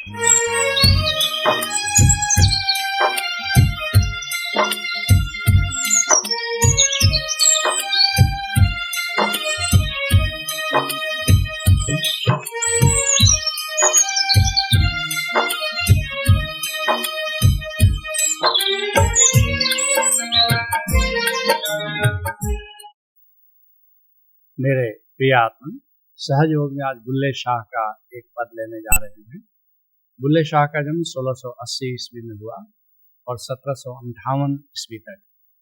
मेरे प्रिय आत्मन, सहज योग में आज बुल्ले शाह का एक पद लेने जा रहे हैं। बुल्ले शाह का जन्म 1680 ईस्वी में हुआ और 1758 ईस्वी तक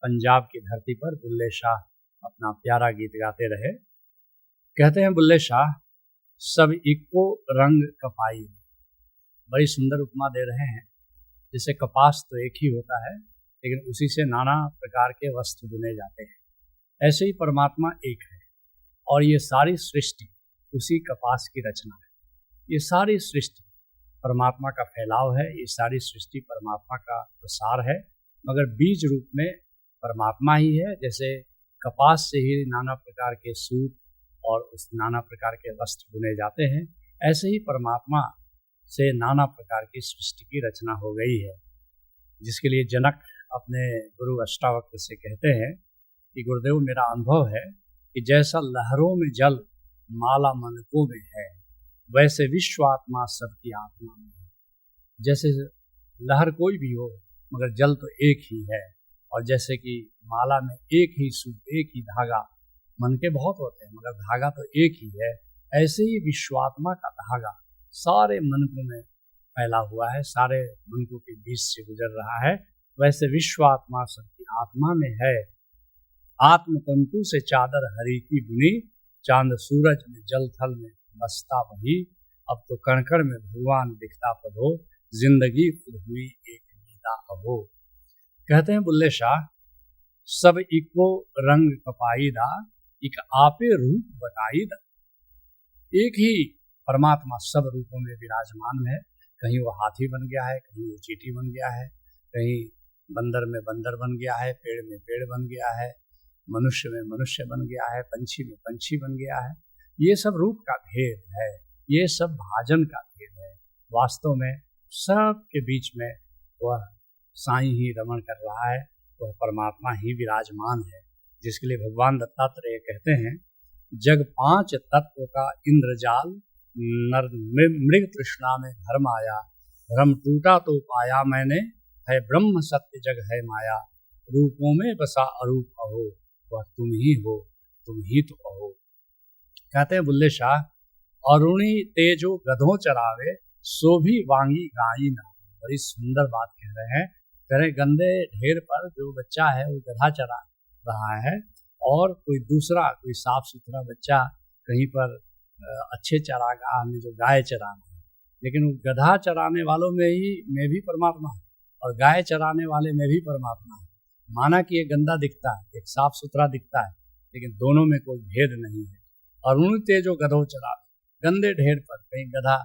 पंजाब की धरती पर बुल्ले शाह अपना प्यारा गीत गाते रहे। कहते हैं बुल्ले शाह सब इको रंग कपाई। बड़ी सुंदर उपमा दे रहे हैं। जैसे कपास तो एक ही होता है, लेकिन उसी से नाना प्रकार के वस्त्र बुने जाते हैं, ऐसे ही परमात्मा एक है और ये सारी सृष्टि उसी कपास की रचना है। ये सारी सृष्टि परमात्मा का फैलाव है, ये सारी सृष्टि परमात्मा का प्रसार है, मगर बीज रूप में परमात्मा ही है। जैसे कपास से ही नाना प्रकार के सूत और उस नाना प्रकार के वस्त्र बुने जाते हैं, ऐसे ही परमात्मा से नाना प्रकार की सृष्टि की रचना हो गई है। जिसके लिए जनक अपने गुरु अष्टावक्र से कहते हैं कि गुरुदेव, मेरा अनुभव है कि जैसा लहरों में जल माला मनकों में है, वैसे विश्व आत्मा सबकी आत्मा में है। जैसे लहर कोई भी हो मगर जल तो एक ही है, और जैसे कि माला में एक ही सूत, एक ही धागा, मनके बहुत होते हैं मगर धागा तो एक ही है, ऐसे ही विश्वात्मा का धागा सारे मनकों में फैला हुआ है, सारे मनकों के बीच से गुजर रहा है। वैसे विश्वात्मा सबकी आत्मा में है। आत्मतंतु से चादर हरि की बुनी, चांद सूरज में जल थल में बसता वही। अब तो कणकण में भगवान दिखता प्रभो, जिंदगी खुद हुई एक गीता अहो। कहते हैं बुल्ले शाह सब इको रंग कपाईदा, इक आपे रूप बताईदा। एक ही परमात्मा सब रूपों में विराजमान है। कहीं वो हाथी बन गया है, कहीं वो चींटी बन गया है, कहीं बंदर में बंदर बन गया है, पेड़ में पेड़ बन गया है, मनुष्य में मनुष्य बन गया है, पंछी में पंछी बन गया है। ये सब रूप का भेद है, ये सब भाजन का भेद है। वास्तव में सब के बीच में वह साईं ही रमण कर रहा है, वह परमात्मा ही विराजमान है। जिसके लिए भगवान दत्तात्रेय कहते हैं, जग पांच तत्व का इंद्रजाल, नर मृग तृष्णा में धर्म आया, भ्रम टूटा तो पाया मैंने, है ब्रह्म सत्य जग है माया, रूपों में बसा अरूप अहो, वह तुम ही हो, तुम ही तो अहो। कहते हैं बुल्ले शाह, अरुणी तेजो गधों चरावे, सो भी वांगी गाई ना। बड़ी सुंदर बात कह रहे हैं। कह रहे गंदे ढेर पर जो बच्चा है वो गधा चरा रहा है, और कोई दूसरा कोई साफ सुथरा बच्चा कहीं पर अच्छे चरागाह में जो गाय चराना है, लेकिन वो गधा चराने वालों में भी परमात्मा है और गाय चराने वाले में भी परमात्मा है। माना कि ये गंदा दिखता है, एक साफ सुथरा दिखता है, लेकिन दोनों में कोई भेद नहीं है। अरुण तेजो गधो चरा, गंदे ढेर पर कहीं गधा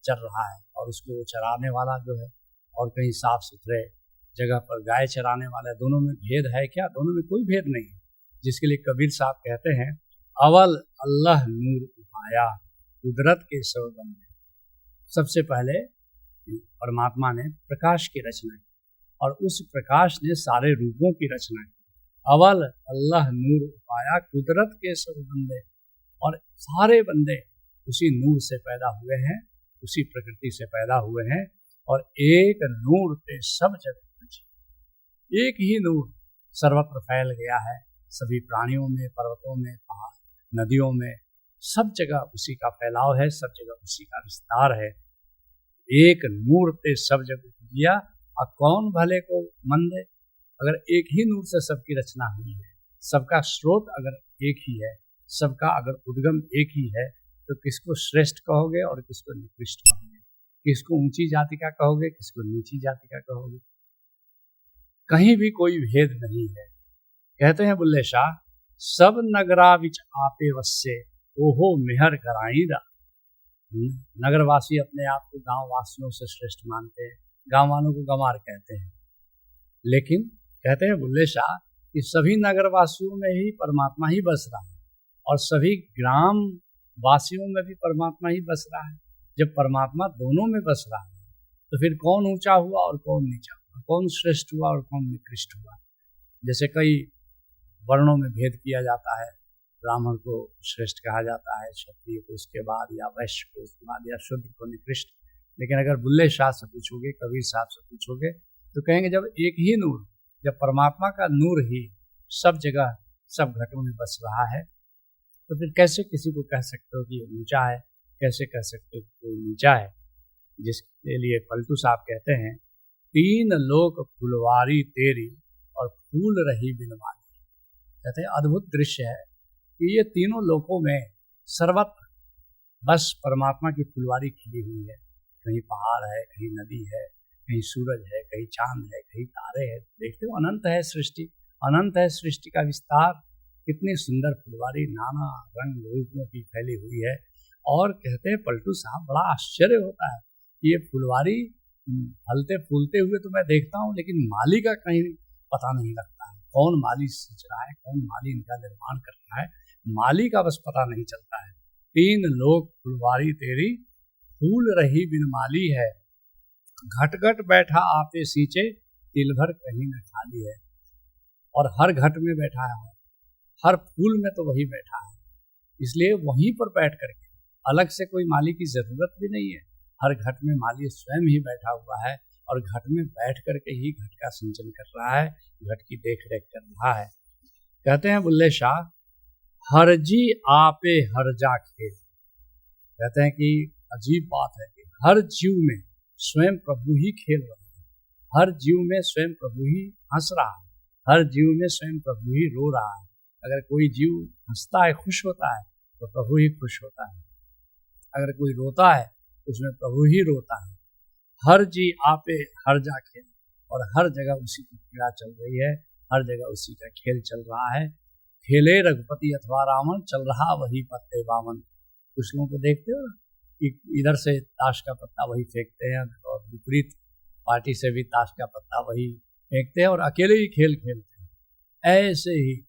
चर रहा है और उसको चराने वाला जो है, और कहीं साफ सुथरे जगह पर गाय चराने वाला है। दोनों में भेद है क्या? दोनों में कोई भेद नहीं है। जिसके लिए कबीर साहब कहते हैं, अवल अल्लाह नूर उपाया, कुदरत के सब बंदे। सबसे पहले परमात्मा ने प्रकाश की रचना की और उस प्रकाश ने सारे रूपों की रचना की। अवल अल्लाह नूर उपाया, कुदरत के सब बंदे, और सारे बंदे उसी नूर से पैदा हुए हैं, उसी प्रकृति से पैदा हुए हैं। और एक नूर पे सब जगह, एक ही नूर सर्वत्र फैल गया है, सभी प्राणियों में, पर्वतों में, पहाड़, नदियों में, सब जगह उसी का फैलाव है, सब जगह उसी का विस्तार है। एक नूर पे सब जगह दिया, और कौन भले को मंदे। अगर एक ही नूर से सबकी रचना हुई है, सबका स्रोत अगर एक ही है, सबका अगर उद्गम एक ही है, तो किसको श्रेष्ठ कहोगे और किसको निकृष्ट कहोगे? किसको ऊंची जाति का कहोगे, किसको नीची जाति का कहोगे? कहीं भी कोई भेद नहीं है। कहते हैं बुल्ले शाह, सब नगरा विच आपे वस्से, ओहो मेहर कराईदा। नगरवासी अपने आप को गांव वासियों से श्रेष्ठ मानते हैं, गांव वालों को गंवार कहते हैं, लेकिन कहते हैं बुल्ले शाह कि सभी नगरवासियों में ही परमात्मा ही बस रहा है और सभी ग्राम वासियों में भी परमात्मा ही बस रहा है। जब परमात्मा दोनों में बस रहा है तो फिर कौन ऊंचा हुआ और कौन नीचा हुआ, कौन श्रेष्ठ हुआ और कौन निकृष्ट हुआ। जैसे कई वर्णों में भेद किया जाता है, ब्राह्मण को श्रेष्ठ कहा जाता है, क्षत्रिय को उसके बाद, या वैश्य को उसके बाद, या शूद्र को निकृष्ट। लेकिन अगर बुल्ले शाह से पूछोगे, कबीर साहब से पूछोगे, तो कहेंगे जब एक ही नूर, जब परमात्मा का नूर ही सब जगह सब घटों में बस रहा है, तो फिर कैसे किसी को कह सकते हो कि ये ऊंचा है, कैसे कह सकते हो कि कोई नीचा है। जिसके लिए पलटू साहब कहते हैं, तीन लोक फुलवारी तेरी और फूल रही बिनवारी। कहते हैं अद्भुत दृश्य है कि ये तीनों लोकों में सर्वत्र बस परमात्मा की फुलवारी खिली हुई है। कहीं पहाड़ है, कहीं नदी है, कहीं सूरज है, कहीं चांद है, कहीं तारे हैं। देखते हो अनंत है सृष्टि, अनंत है सृष्टि का विस्तार। कितनी सुंदर फुलवारी नाना रंग रूपों की फैली हुई है। और कहते हैं पलटू साहब, बड़ा आश्चर्य होता है कि ये फुलवारी फलते फूलते हुए तो मैं देखता हूँ, लेकिन माली का कहीं पता नहीं लगता है। कौन माली सींच रहा है, कौन माली इनका निर्माण कर रहा है, माली का बस पता नहीं चलता है। तीन लोक फुलवारी तेरी फूल रही बिन माली है, घट घट बैठा आपे सींचे तिल भर कहीं न खाली है। और हर घट में बैठा है, हर फूल में तो वही बैठा है, इसलिए वहीं पर बैठ करके अलग से कोई माली की जरूरत भी नहीं है। हर घट में माली स्वयं ही बैठा हुआ है और घट में बैठ करके ही घट का सिंचन कर रहा है, घट की देख रेख कर रहा है। कहते हैं बुल्ले शाह, हर जी आपे हर जा खेल। कहते हैं कि अजीब बात है कि हर जीव में स्वयं प्रभु ही खेल रहा है, हर जीव में स्वयं प्रभु ही हंस रहा है, हर जीव में स्वयं प्रभु ही रो रहा है। अगर कोई जीव हंसता है, खुश होता है, तो प्रभु ही खुश होता है। अगर कोई रोता है तो उसमें प्रभु ही रोता है। हर जी आपे हर जा खेल, और हर जगह उसी की क्रीड़ा चल रही है, हर जगह उसी का खेल चल रहा है। खेले रघुपति अथवा रावण, चल रहा वही पत्ते बावन। कुछ लोगों को देखते हो कि इधर से ताश का पत्ता वही फेंकते हैं, और विपरीत पार्टी से भी ताश का पत्ता वही फेंकते हैं, और अकेले ही खेल खेलते हैं। ऐसे ही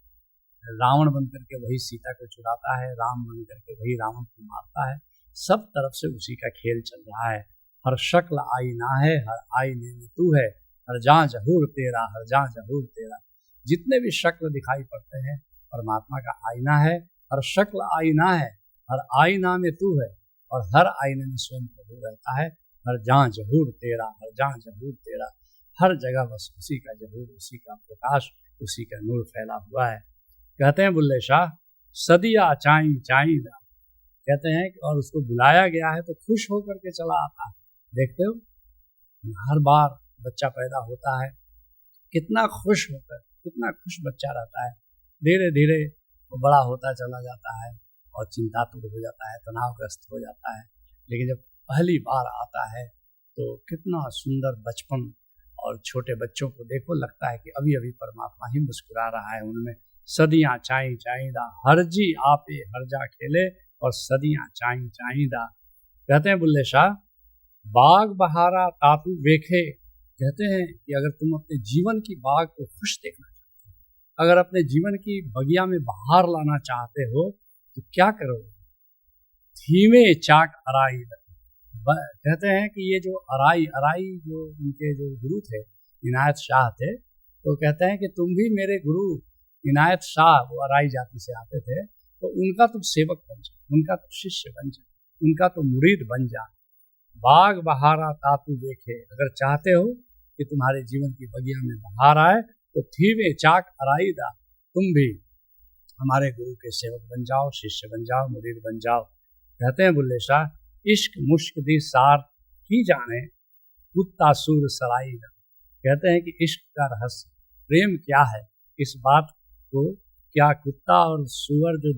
रावण बनकर के वही सीता को चुराता है, राम बनकर के वही रावण को मारता है। सब तरफ से उसी का खेल चल रहा है। हर शक्ल आईना है, हर आईने में तू है, हर जहाँ जहूर तेरा, हर जहाँ जहूर तेरा। जितने भी शक्ल दिखाई पड़ते हैं परमात्मा का आईना है। हर शक्ल आईना है, हर आईना में तू है, और हर आईने में स्वयं प्रभु रहता है। हर जहाँ जहूर तेरा, हर जहाँ जहूर तेरा। हर जगह बस उसी का जहूर, उसी का प्रकाश, उसी का नूर फैला हुआ है। कहते हैं बुल्ले शाह, सदिया चाई चाईदा। कहते हैं कि और उसको बुलाया गया है तो खुश होकर के चला आता है। देखते हो हर बार बच्चा पैदा होता है, कितना खुश होकर, कितना खुश बच्चा रहता है। धीरे धीरे वो बड़ा होता चला जाता है और चिंतातुर हो जाता है, तनावग्रस्त हो जाता है। लेकिन जब पहली बार आता है तो कितना सुंदर बचपन, और छोटे बच्चों को देखो, लगता है कि अभी अभी परमात्मा ही मुस्कुरा रहा है उनमें। सदियाँ चाई चाईदा, हर जी आपे हर जा खेले, और सदियाँ चाई चाईदा। कहते हैं बुल्ले शाह, बाग बहारा तातू वेखे। कहते हैं कि अगर तुम अपने जीवन की बाग को खुश देखना चाहते हो, अगर अपने जीवन की बगिया में बहार लाना चाहते हो, तो क्या करोगे? धीमे चाक अराई। कहते हैं कि ये जो अराई जो उनके जो गुरु थे, इनायत शाह थे, तो कहते हैं कि तुम भी मेरे गुरु इनायत शाह, वो अराई जाति से आते थे, तो उनका तुम सेवक बन जाओ, उनका तो शिष्य बन जाओ, उनका तो मुरीद बन जा। बाग बहारा तातू देखे। अगर चाहते हो कि तुम्हारे जीवन की बगिया में बहार आए, तो थीवे चाक अराई दा, तुम भी हमारे गुरु के सेवक बन जाओ, शिष्य बन जाओ, मुरीद बन जाओ। कहते हैं बुल्ले शाह, इश्क मुश्क दी सार की जाने, कुत्ता सूर सराई दा। कहते हैं कि इश्क का रहस्य, प्रेम क्या है, इस बात को क्या कुत्ता और सूअर जो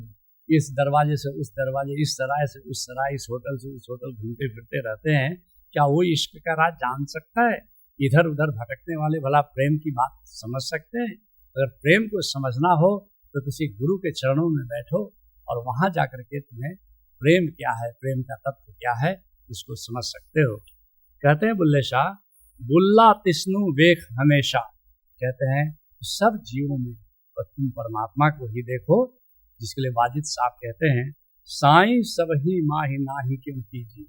इस दरवाजे से उस दरवाजे, इस सराय से उस सराय, इस होटल से उस होटल घूमते फिरते रहते हैं, क्या वो इश्क का राज जान सकता है? इधर उधर भटकने वाले भला प्रेम की बात समझ सकते हैं? अगर प्रेम को समझना हो तो किसी गुरु के चरणों में बैठो, और वहां जाकर के तुम्हें प्रेम क्या है, प्रेम का तत्व क्या है, उसको समझ सकते हो। कहते हैं बुल्ले शाह, बुल्ला तिस्नु वेख हमेशा। कहते हैं सब जीवों में और तुम परमात्मा को ही देखो, जिसके लिए वाजिद साहब कहते हैं, साईं सब ही माही नाही क्यों कीजिए।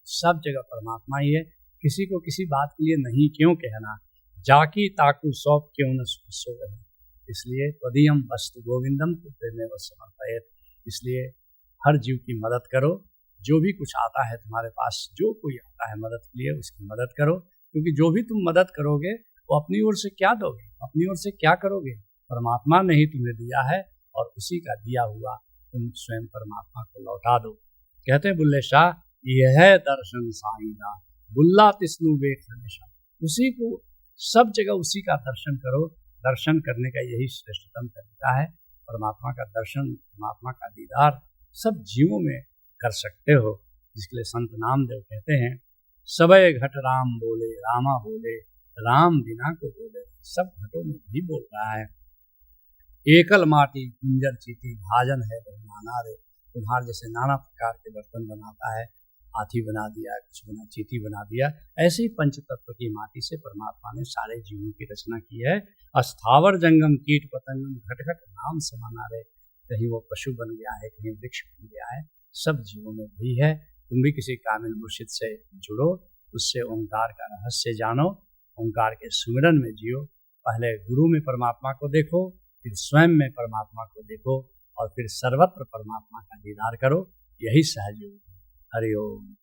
सब जगह परमात्मा ही है, किसी को किसी बात के लिए नहीं क्यों कहना, जाकी ताकू सौंप क्यों न सो रहे। इसलिए त्वदीयम वस्तु गोविंदम तु प्रेमेव समर्पयेत्। इसलिए हर जीव की मदद करो, जो भी कुछ आता है तुम्हारे पास, जो कोई आता है मदद के लिए उसकी मदद करो, क्योंकि जो भी तुम मदद करोगे वो अपनी ओर से क्या दोगे, अपनी ओर से क्या करोगे, परमात्मा ने ही तुम्हें दिया है और उसी का दिया हुआ तुम स्वयं परमात्मा को लौटा दो। कहते हैं बुल्ले शाह, यह है दर्शन साईं बुल्ला तिस्नु बेख हमेशा। उसी को सब जगह उसी का दर्शन करो। दर्शन करने का यही श्रेष्ठतम तरीका है। परमात्मा का दर्शन, परमात्मा का दीदार सब जीवों में कर सकते हो, जिसके लिए संत नामदेव कहते हैं, सबय घट राम बोले रामा बोले, राम बिना को बोले। सब घटों में भी बोल रहा है। एकल माटी कुंजर चीटी भाजन है नाना रे। तुम्हारे जैसे नाना प्रकार के बर्तन बनाता है, हाथी बना दिया, कुछ बना, चीटी बना दिया, ऐसे ही पंच तत्व की माटी से परमात्मा ने सारे जीवों की रचना की है। अस्थावर जंगम कीट पतंगम घट घट नाम समाना रे। कहीं वो पशु बन गया है, कहीं वृक्ष बन गया है, सब जीवों में भी है। तुम भी किसी कामिल मुर्शिद से जुड़ो, उससे ओंकार का रहस्य जानो, ओंकार के सुमिरन में जियो। पहले गुरु में परमात्मा को देखो, फिर स्वयं में परमात्मा को देखो और फिर सर्वत्र परमात्मा का दीदार करो। यही सहज योग है। हरि ओम।